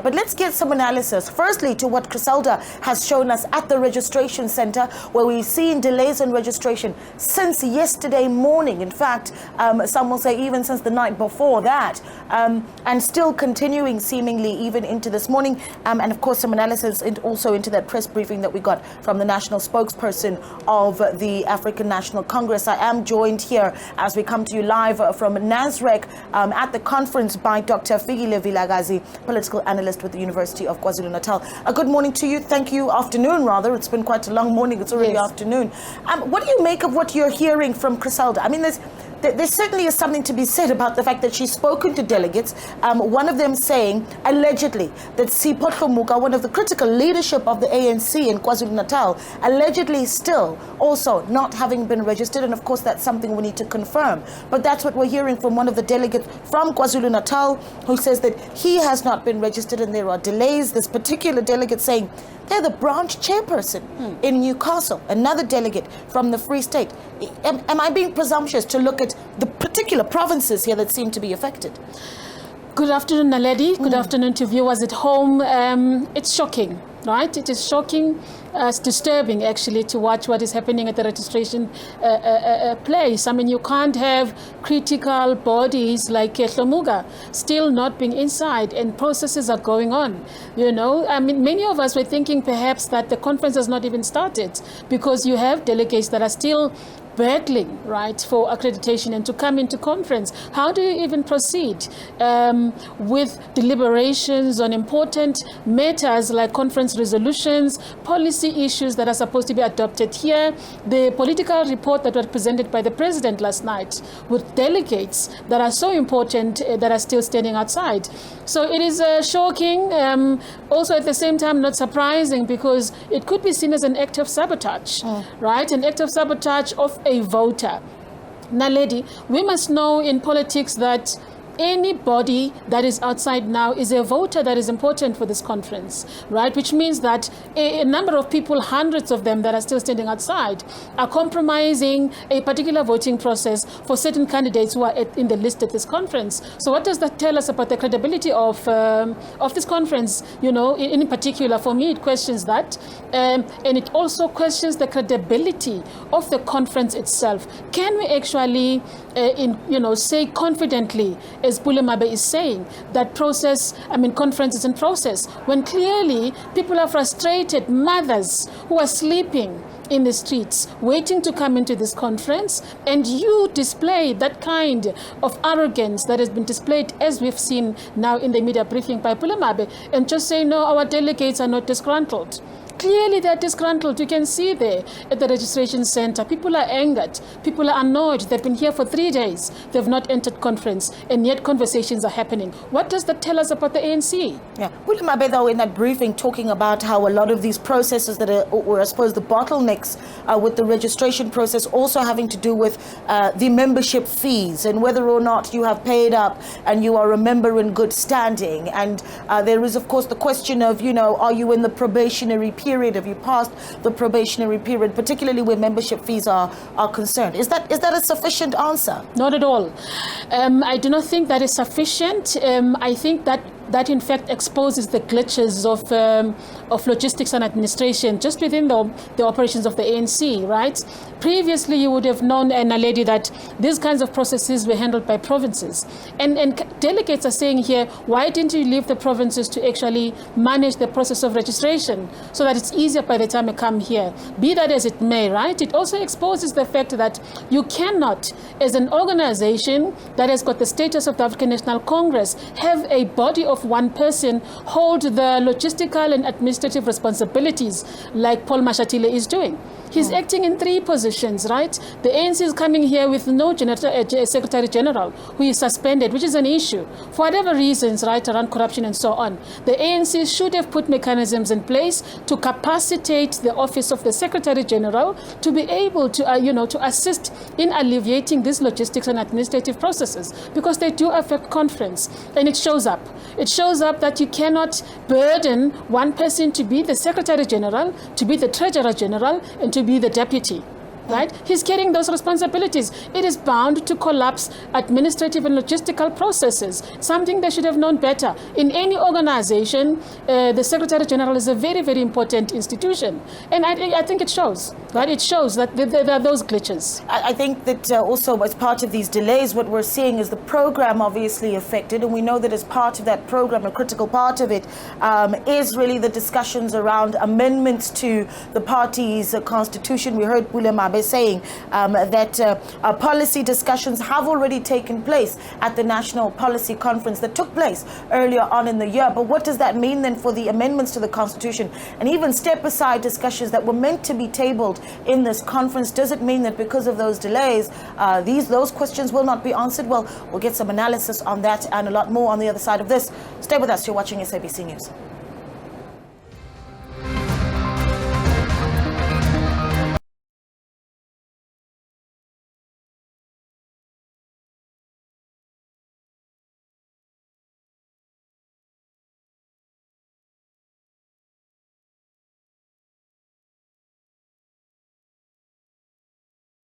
but let's get some analysis. Firstly, to what Criselda has shown us at the registration center, where we've seen delays in registration since yesterday morning. In fact, some will say even since the night before that, and still continuing seemingly even into this morning. And of course, some analysis also into that press briefing that we got from the national spokesperson of the African National Congress. I am joined here as we come to you live from Nasrec at the conference by Dr. Fikile Vilakazi, political analyst with the University of KwaZulu-Natal. Good morning to you. Thank you. Afternoon, rather. It's been quite a long morning. It's already afternoon. What do you make of what you're hearing from Criselda? I mean, there certainly is something to be said about the fact that she's spoken to delegates, one of them saying, allegedly, that Sipho Muka, one of the critical leadership of the ANC in KwaZulu-Natal, allegedly still also not having been registered. And of course, that's something we need to confirm. But that's what we're hearing from one of the delegates from KwaZulu-Natal, who says that he has not been registered and there are delays. This particular delegate saying they're the branch chairperson in Newcastle, another delegate from the Free State. Am I being presumptuous to look at the particular provinces here that seem to be affected? Good afternoon, Naledi. Good afternoon to viewers at home. It's shocking, right? It is shocking. It's disturbing, actually, to watch what is happening at the registration place. I mean, you can't have critical bodies like Hlomuga still not being inside, and processes are going on. You know, I mean, many of us were thinking perhaps that the conference has not even started because you have delegates that are still battling, right, for accreditation and to come into conference. How do you even proceed with deliberations on important matters like conference resolutions, policy issues that are supposed to be adopted here, the political report that was presented by the president last night with delegates that are so important that are still standing outside? So it is shocking, also at the same time not surprising, because it could be seen as an act of sabotage, right? An act of sabotage of a voter. Naledi, we must know in politics that anybody that is outside now is a voter that is important for this conference, right? Which means that a number of people, hundreds of them that are still standing outside, are compromising a particular voting process for certain candidates who are in the list at this conference. So what does that tell us about the credibility of this conference? You know, in particular, for me, it questions that. And it also questions the credibility of the conference itself. Can we actually, say confidently, as Bulemabe is saying, that conference is in process, when clearly people are frustrated, mothers who are sleeping in the streets, waiting to come into this conference, and you display that kind of arrogance that has been displayed, as we've seen now in the media briefing by Bulemabe, and just say, no, our delegates are not disgruntled. Clearly, they're disgruntled. You can see there at the registration center. People are angered. People are annoyed. They've been here for 3 days. They've not entered conference, and yet conversations are happening. What does that tell us about the ANC? Yeah, William Abe, though, in that briefing, talking about how a lot of these processes that or I suppose the bottlenecks with the registration process also having to do with the membership fees and whether or not you have paid up and you are a member in good standing. And there is, of course, the question of, are you in the probationary period? Have you passed the probationary period, particularly where membership fees are concerned? Is that a sufficient answer? Not at all. I do not think that is sufficient. I think that in fact exposes the glitches of logistics and administration just within the operations of the ANC, right? Previously, you would have known, Naledi, that these kinds of processes were handled by provinces. And delegates are saying here, why didn't you leave the provinces to actually manage the process of registration so that it's easier by the time you come here? Be that as it may, right? It also exposes the fact that you cannot, as an organization that has got the status of the African National Congress, have a body of one person hold the logistical and administrative responsibilities like Paul Mashatile is doing. He's acting in 3 positions, right? The ANC is coming here with no Secretary General who is suspended, which is an issue for whatever reasons, right, around corruption and so on. The ANC should have put mechanisms in place to capacitate the office of the Secretary General to be able to, to assist in alleviating these logistics and administrative processes, because they do affect conference, and it shows up. It shows up that you cannot burden one person to be the Secretary General, to be the Treasurer General, and to be the deputy. right? He's carrying those responsibilities. It is bound to collapse administrative and logistical processes, something they should have known better. In any organization, the Secretary General is a very, very important institution. And I think it shows, right? It shows that there are those glitches. I think that also as part of these delays, what we're seeing is the program obviously affected, and we know that as part of that program, a critical part of it is really the discussions around amendments to the party's constitution. We heard Bulemabe saying that policy discussions have already taken place at the National Policy Conference that took place earlier on in the year. But what does that mean then for the amendments to the constitution, and even step aside discussions that were meant to be tabled in this conference? Does it mean that because of those delays, those questions will not be answered? Well, we'll get some analysis on that and a lot more on the other side of this. Stay with us. You're watching SABC News.